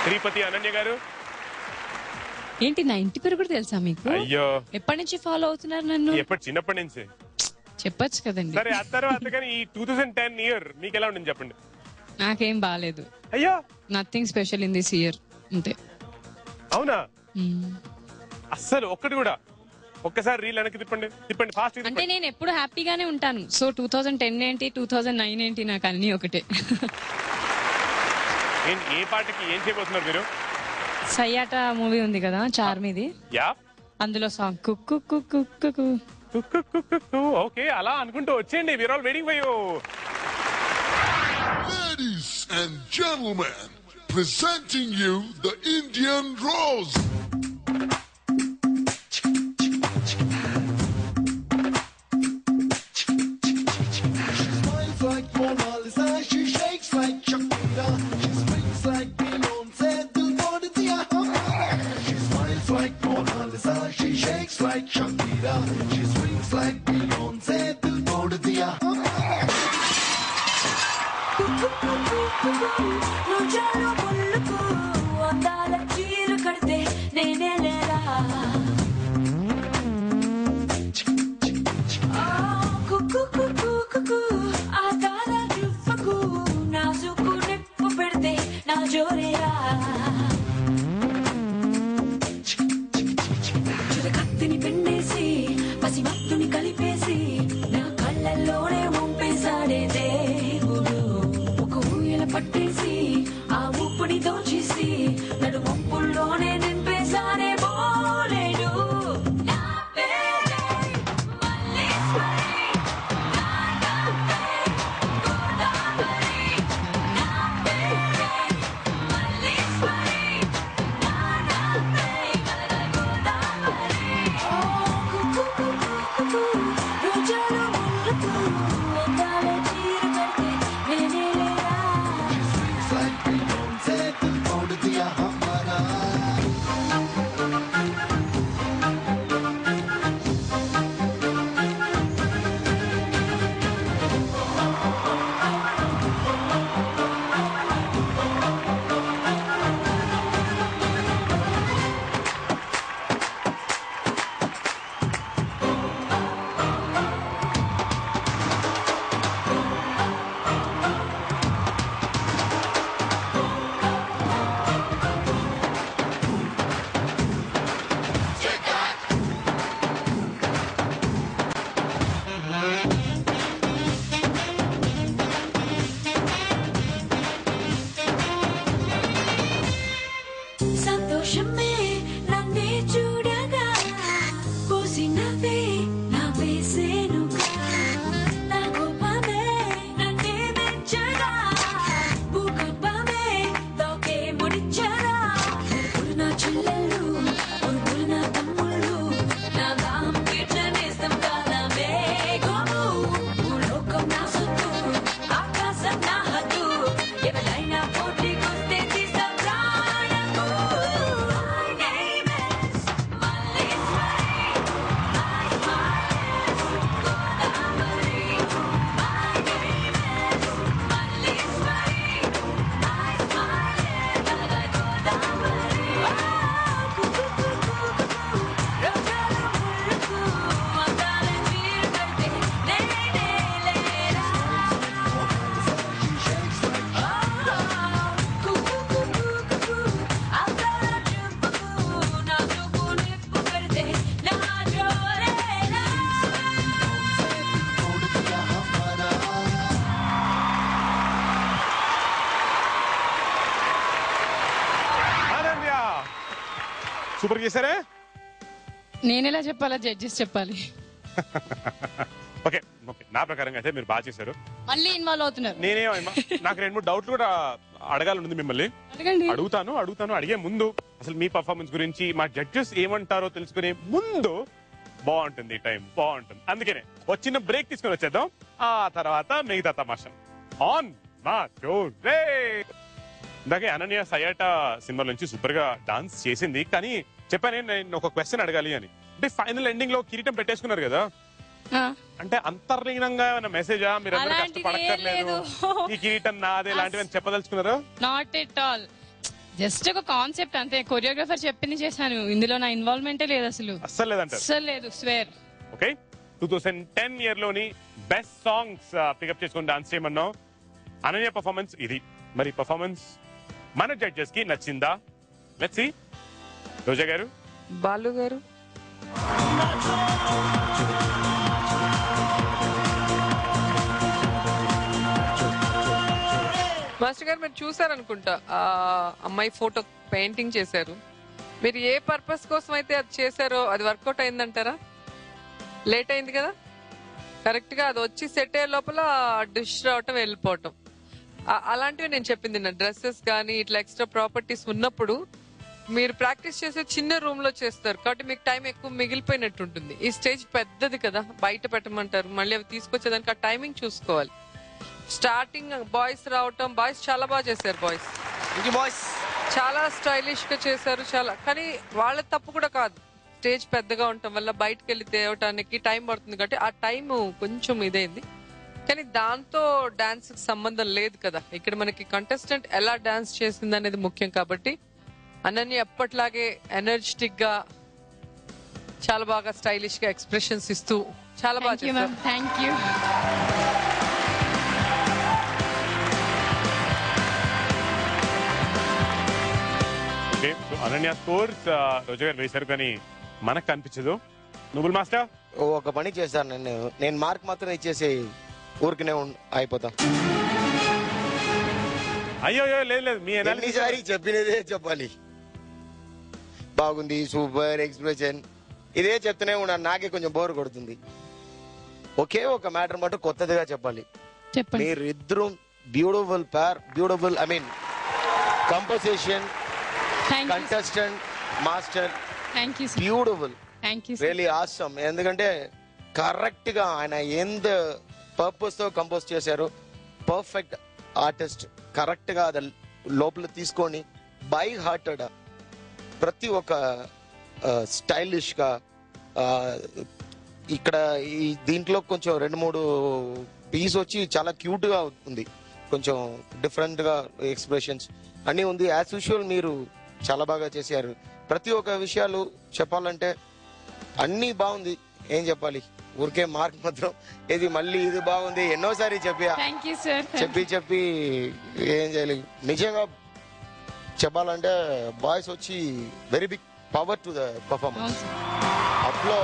శ్రీపతి అనన్య గారు. ఏంటి నా ఇంటి పేరు కూడా తెలుసా మీకు? అయ్యో, ఎప్పటి నుంచి ఫాలో అవుతున్నారు నన్ను? చిన్నప్పటి నుంచి. చెప్పొచ్చు కదండి. సరే, ఆ తర్వాత కానీ ఈ 2010 ఇయర్ మీకు ఎలా ఉండింది చెప్పండి. నాకేం బాలేదు. అయ్యో, nothing special in this year అంతే. అవునా? అస్సలు ఒక్కటి కూడా. ఒక్కసారి రీల్ వెనక్కి తిప్పండి ఫాస్ట్. అంటే నేను ఎప్పుడు హ్యాపీగానే ఉంటాను. సో 2010 ఏంటి 2009 ఏంటి నాకు అన్ని ఒకటే. ఏ పాటకి ఏం చేయబోతున్నారు మీరు? సయ్యాట మూవీ ఉంది కదా చార్మిది, అందులో సాంగ్ కుక్కు కుక్కు కుక్కు. ఓకే, అలా అనుకుంటూ వచ్చేయండి. We are all waiting for you. Ladies and gentlemen, presenting you the Indian Rose. She smiles like Mona Lisa, she shakes like Shakira, she speaks like Beyonce, dil tod diya hamara. She smiles like Mona Lisa, she shakes like Shakira, she speaks like Beyonce, dil tod diya hamara. నుజాలో పుల్లుకు అందాల చీర కడితే నేనే లేరా. కుక్కు కుక్కు కుక్కు ఆ తార జుఫకు నాజుకు నిప్పు పెడితే నా జోరేరా. చురకత్తిని పిండేసి పసి మత్తుని కలిపేసి నా కళ్ళల్లోనే వంపేశాడే దేవుడు. పట్టేసి ఆ ఉప్పుని దోచేసి నడు వంపుల్లోనే నింపేశానే బోలేడు. నా పేరే మల్లీశ్వరి, నా డాక్టే గోదావరి. నా పేరే మల్లీశ్వరి, నా డాక్టే గోదావరి. కుక్కు కుక్కు కుక్కు రోజాలో ముళ్ళకు అందాల చీర కడితే నేనే లేరా. Like Beyonce, dil tod diya hamara. సంతోషమే నన్నే చూడగా పోసినవే నా వేసేనుగా. నా కోపమే నన్నే మెచ్చగా భూకంపమే తోకే ముడిచ్చరా. ఉరుములు నా చెల్లెళ్ళు, ఉరుములు నా తమ్ముళ్ళు, నా దాహం తీర్చనేస్తం కాదా మేఘము. భూలోకం నా సొత్తు, ఆకాశం నా హద్దు, ఎవరైనా పోటీకొస్తే తీస్తా ప్రాణము. My name is Malleswari, my smile is Godavari. My name is Malleswari, my smile is Godavari. కుక్కు కుక్కు కుక్కు రోజాలో ముళ్ళకు అందాల చీర కడితే నేనే లేరా. కుక్కు కుక్కు కుక్కు ఆ తార జుఫకు నాజుకు నిప్పు పెడితే నా జోరేరా. అనన్య సూపర్ చేశారే. నేనెలా చెప్పాలా? జడ్జెస్ చెప్పాలి. ఓకే, నా ప్రకారంగా అయితే మీరు బాగా చేశారు. మళ్ళీ ఇన్వాల్వ్ అవుతున్నారు. నేనేమో నాకు 2-3 డౌట్లు కూడా అడగాలనుంది మిమ్మల్ని. అడగండి. అడుగుతాను. అడిగే ముందు అసలు మీ పర్ఫార్మెన్స్ గురించి మా జడ్జెస్ ఏమంటారో తెలుసుకునే ముందు బాగుంటుంది, టైం బాగుంటుంది. అందుకనే వచ్చిన బ్రేక్ తీసుకొని వచ్చేద్దాం. ఆ తర్వాత మిగతా తమాషా ఆన్ మా జోరే. ఇందాకే అనన్య సయ్యాట సినిమా నుంచి సూపర్ గా డాన్స్ చేసింది. కానీ చెప్పానే నేను ఒక క్వశ్చన్ అడగాలి అని. అంటే ఫైనల్ ఎండింగ్ లో కిరీటం పెట్టేసుకున్నారు కదా, అంటే అంతర్లీనంగా ఏమైనా మెసేజా? మీరు కష్టపడక్కర్లేదు, ఈ కిరీటం నాదే, ఇలాంటివి చెప్పదలుచుకున్నారు? Not at all. జస్ట్ ఒక కాన్సెప్ట్ అంతే, కొరియోగ్రాఫర్ చెప్పింది చేశాను, ఇందులో నా ఇన్వాల్వ్మెంటే లేదు అసలు, అస్సలు లేదంటారు. అసలు లేదు, స్వేర్. ఓకే, 2010 ఇయర్ లోని బెస్ట్ సాంగ్స్ పికప్ చేసుకుని డాన్స్ చేయమన్నాం. అనన్య పర్ఫార్మెన్స్ ఇది. మరి పర్ఫార్మెన్స్ మన జడ్జెస్ కి నచ్చిందా? Let's see. రోజా గారు, బాలు గారు. మాస్టర్ గారు మీరు చూసారనుకుంటా, ఆ అమ్మాయి ఫోటో పెయింటింగ్ చేశారు. మీరు ఏ పర్పస్ కోసం అయితే అది చేశారో అది వర్కౌట్ అయిందంటారా? లేట్ అయింది కదా, కరెక్ట్ గా అది వచ్చి సెట్ అయ్యే లోపల డిష్ రావటం వెళ్ళిపోవటం, అలాంటివి నేను చెప్పింది. నా డ్రెస్సెస్ కానీ ఇట్లా ఎక్స్ట్రా ప్రాపర్టీస్ ఉన్నప్పుడు మీరు ప్రాక్టీస్ చేసే చిన్న రూమ్ లో చేస్తారు కాబట్టి మీకు టైం ఎక్కువ మిగిలిపోయినట్టు ఉంటుంది. ఈ స్టేజ్ పెద్దది కదా, బయట పెట్టమంటారు, మళ్ళీ అవి తీసుకొచ్చేదానికి ఆ టైమింగ్ చూసుకోవాలి. స్టార్టింగ్ బాయ్స్ రావటం, బాయ్స్ చాలా బాగా చేశారు. బాయ్స్ చాలా స్టైలిష్ గా చేశారు చాలా, కానీ వాళ్ళ తప్పు కూడా కాదు. స్టేజ్ పెద్దగా ఉండటం వల్ల బయటకు వెళ్ళి తేవటానికి టైం పడుతుంది కాబట్టి ఆ టైం కొంచెం ఇదైంది. కానీ దాంతో డాన్స్ కి సంబంధం లేదు కదా, ఇక్కడ మనకి కంటెస్టెంట్ ఎలా డాన్స్ చేసింది అనేది ముఖ్యం. కాబట్టి అనన్య ఎప్పట్లాగే ఎనర్జెటిక్ గా చాలా బాగా స్టైలిష్ గా ఎక్స్ప్రెషన్స్ ఇస్తూ చాలా బాగా చేశారు. Thank you. Okay, so Ananya scores Roja గారు వేశారు కానీ మనకు కనిపించదు. నువ్వుల్ మాస్టర్, ఒక పని చేశాను నేను మార్క్ మాత్రం ఇచ్చేసి ఊరికనే అయిపోతా. అయ్యో లేదు లేదు, మీ ఎన్నిసారి చెప్పినదే చెప్పాలి. బాగుంది, సూపర్ ఎక్స్ప్రెషన్, ఇదే చెప్తూనే ఉన్నాను. నాకే కొంచెం బోర్ కొడుతుంది. ఒకే ఒక మ్యాటర్ మటు కొత్తదిగా చెప్పాలి. చెప్పండి. మీరు ఇద్దరు beautiful pair, beautiful, I mean composition, contestant, master, thank you, beautiful, thank you, really awesome. ఎందుకంటే కరెక్ట్ గా ఆయన ఎంత పర్పస్ తో కంపోజ్ చేశారు, పర్ఫెక్ట్ ఆర్టిస్ట్, కరెక్ట్ గా అది లోపల తీసుకొని బై హార్టెడ్ ప్రతి ఒక్క స్టైలిష్ గా. ఇక్కడ ఈ దీంట్లో కొంచెం 2-3 పీస్ వచ్చి చాలా క్యూట్ గా ఉంది, కొంచెం డిఫరెంట్ గా ఎక్స్ప్రెషన్స్ అన్ని ఉంది. యాజ్ యూజువల్ మీరు చాలా బాగా చేశారు. ప్రతి ఒక్క విషయాలు చెప్పాలంటే అన్ని బాగుంది. ఏం చెప్పాలి, ఊరికే మార్క్ మాత్రం ఇది మళ్ళీ ఇది బాగుంది ఎన్నోసారి చెప్పి ఏం చేయాలి. నిజంగా చెప్పాలంటే బాయ్స్ వచ్చి very big power to the performance. అప్లో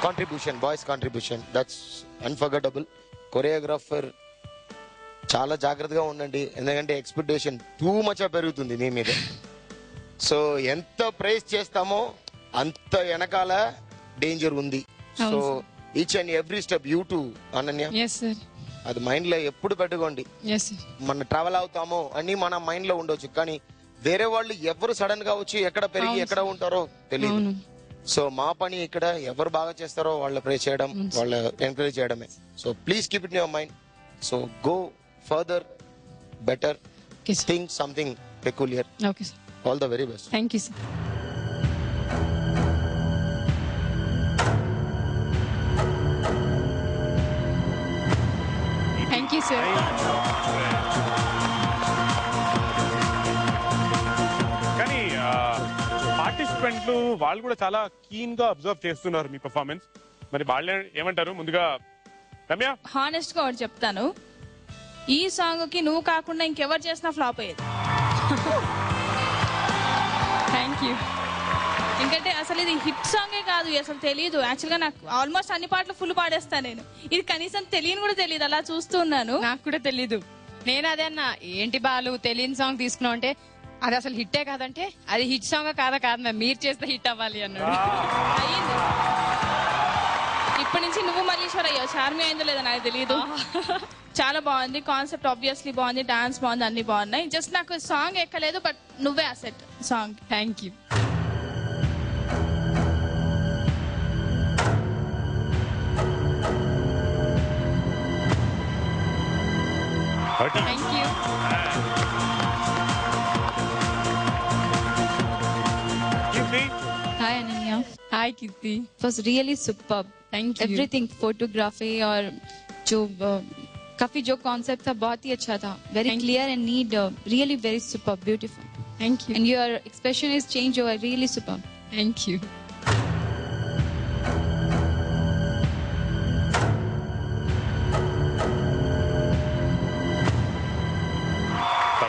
contribution, boys contribution, that's unforgettable. Choreographer చాలా జాగ్రత్తగా ఉండండి, ఎందుకంటే ఎక్స్పెక్టేషన్ టూ మచ్ పెరుగుతుంది మీ మీద. సో ఎంత ప్రైజ్ చేస్తామో అంత వెనకాల డేంజర్ ఉంది. So each and every step you to Ananya, అది మైండ్ లో ఎప్పుడు పెట్టుకోండి. మన ట్రావెల్ అవుతామో అని మన మైండ్ లో ఉండొచ్చు, కానీ వేరే వాళ్ళు ఎవరు సడన్ గా వచ్చి ఎక్కడ పెరిగి ఎక్కడ ఉంటారో తెలియదు. సో మా పని ఇక్కడ ఎవరు బాగా చేస్తారో వాళ్ళ ప్రే చేయడం, వాళ్ళ ఎంకరేజ్ చేయడమే. So please keep it in your mind. So go further, better, think something peculiar. All the very best. Thank you, sir. Thank you, sir. కానీ పార్టిసిపెంట్లు వాళ్ళు కూడా చాలా కీన్ గా అబ్జర్వ్ చేస్తున్నారు మీ పర్ఫార్మెన్స్. మరి వాళ్ళు ఏమంటారు? ముందుగా రమ్య, హానెస్ట్ గా ఒకటి చెప్తాను, ఈ సాంగ్ కి నువ్వు కాకుండా ఇంకెవరు చేసినా ఫ్లాప్ అయ్యేది. Thank you. ఎందుకంటే అసలు ఇది హిట్ సాంగే కాదు, అసలు తెలియదు. యాక్చువల్ గా నాకు ఆల్మోస్ట్ అన్ని పాటలు ఫుల్ పాడేస్తాను నేను. ఇది కనీసం తెలియని కూడా తెలియదు, అలా చూస్తున్నాను. నాకు కూడా తెలీదు. నేను అదే అన్నా, ఏంటి బాలు తెలియని సాంగ్ తీసుకున్నావు అంటే అది అసలు హిట్టే కాదంటే అది హిట్ సాంగ్ కాదు మీరు చేస్తే హిట్ అవ్వాలి అన్నాడు. అయ్యింది. ఇప్పటి నుంచి నువ్వు మల్లీశ్వర్ అయ్యావు, చార్మి అయిందో లేదో నాకు తెలియదు. చాలా బాగుంది కాన్సెప్ట్, ఆబ్వియస్లీ బాగుంది, డాన్స్ బాగుంది, అన్ని బాగున్నాయి. జస్ట్ నాకు సాంగ్ ఎక్కలేదు, బట్ నువ్వే asset song. Thank you. Thank you. Hi Ananya. Hi Kirti. It was really superb. Thank you. Everything, photography और जो काफी जो कॉन्सेप्ट था बहुत ही अच्छा था, very clear and need, really very super beautiful. Thank you. And your expression is changed over, really super. Thank you.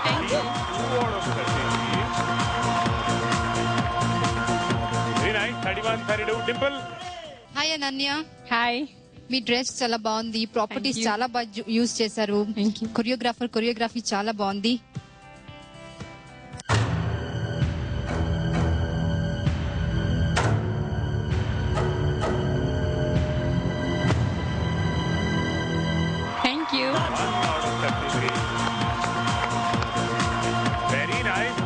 Thank you. 2 out of 30. Very nice. 31, 32. Dimple. Hi Ananya, Hi. Me dress చాలా బాగుంది, properties Thank you. చాలా బాగా use చేశారు, Thank you. Choreography చాలా బాగుంది. Thank you. 1 out of 33. Very nice.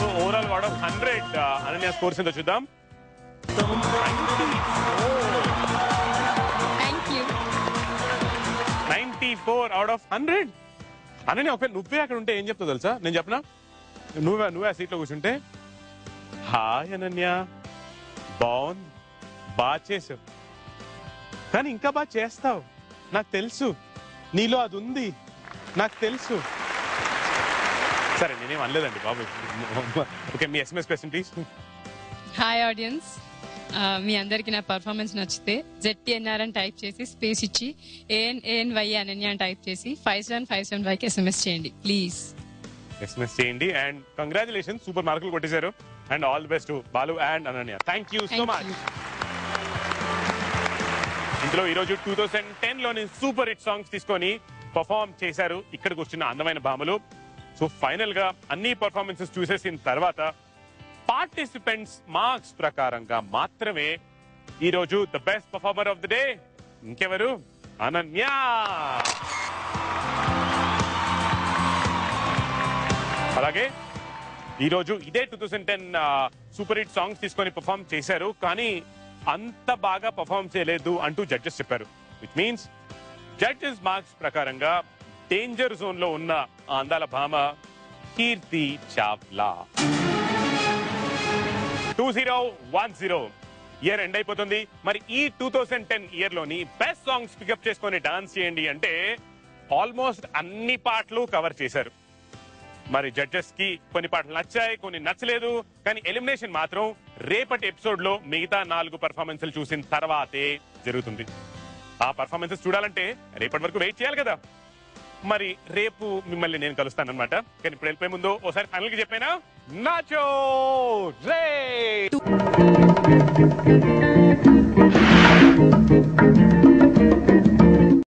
So overall out of 100, Ananya scores in the చూద్దాం. 94. Thank you. 94 out of 100. Ananya ఒకవేళ నువ్వే అక్కడ ఉంటే ఏం చెప్తావు తెలుసా? నేను చెప్పనా? నువ్వే ఆ సీట్లో కూర్చుంటే, హాయ్ అనన్య, బాగుంది, బాగా చేసావు, కానీ ఇంకా బాగా చేస్తావు, నాకు తెలుసు, నీలో అది ఉంది, నాకు తెలుసు. సరే నేనేం అనలేదండి బాబు. ఓకే, మీ SMS question please. Hi audience, మీ అందరికి నా పర్ఫార్మెన్స్ నచ్చితే ZTNR అని టైప్ చేసి స్పేస్ ఇచ్చి ANANY అనన్య అని టైప్ చేసి 5757 కి SMS చేయండి ప్లీజ్. ఎస్ఎంఎస్ చేయండి. అండ్ కంగ్రాచులేషన్, సూపర్ మార్కులు కొట్టేశారు. And all the best to Balu and Ananya. Thank you so much. ఇందులో ఈరోజు 2010 లోని సూపర్ హిట్ సాంగ్స్ తీసుకొని పర్ఫార్మ్ చేశారు ఇక్కడికి వచ్చిన అందమైన భామలు. సో ఫైనల్ గా అన్ని పర్ఫార్మెన్సెస్ చూసేసిన తర్వాత పార్టిసిపెంట్స్ మార్క్స్ ప్రకారంగా మాత్రమే ఈరోజు the best performer of the day ఇంకెవరు? అనన్య. అలాగే ఈరోజు ఇదే 2010 సూపర్ హిట్ సాంగ్స్ తీసుకొని పర్ఫార్మ్ చేశారు, కానీ అంత బాగా పర్ఫార్మ్ చేయలేదు అంటూ జడ్జెస్ చెప్పారు. విచ్ మీన్స్ జడ్జెస్ మార్క్స్ ప్రకారంగా డేంజర్ జోన్ లో ఉన్న ఆ అందాల భామ కీర్తి చావ్లా. 2010 ఇయర్ ఎండ్ అయిపోతుంది. మరి ఈ 2010 ఇయర్ లోని బెస్ట్ సాంగ్స్ పికప్ చేసుకొని డాన్స్ చేయండి అంటే ఆల్మోస్ట్ అన్ని పాటలు కవర్ చేశారు. మరి జడ్జెస్ కి కొన్ని పాటలు నచ్చాయి, కొన్ని నచ్చలేదు. కానీ ఎలిమినేషన్ మాత్రం రేపటి ఎపిసోడ్ లో మిగతా 4 పర్ఫార్మెన్స్లు చూసిన తర్వాతే జరుగుతుంది. ఆ పర్ఫార్మెన్సెస్ చూడాలంటే రేపటి వరకు వెయిట్ చేయాలి కదా. మరి రేపు మిమ్మల్ని నేను కలుస్తానన్నమాట. కానీ ఇప్పుడు వెళ్ళిపోయే ముందు ఓసారి ఫైనల్ గా చెప్పానా, నాచో రే.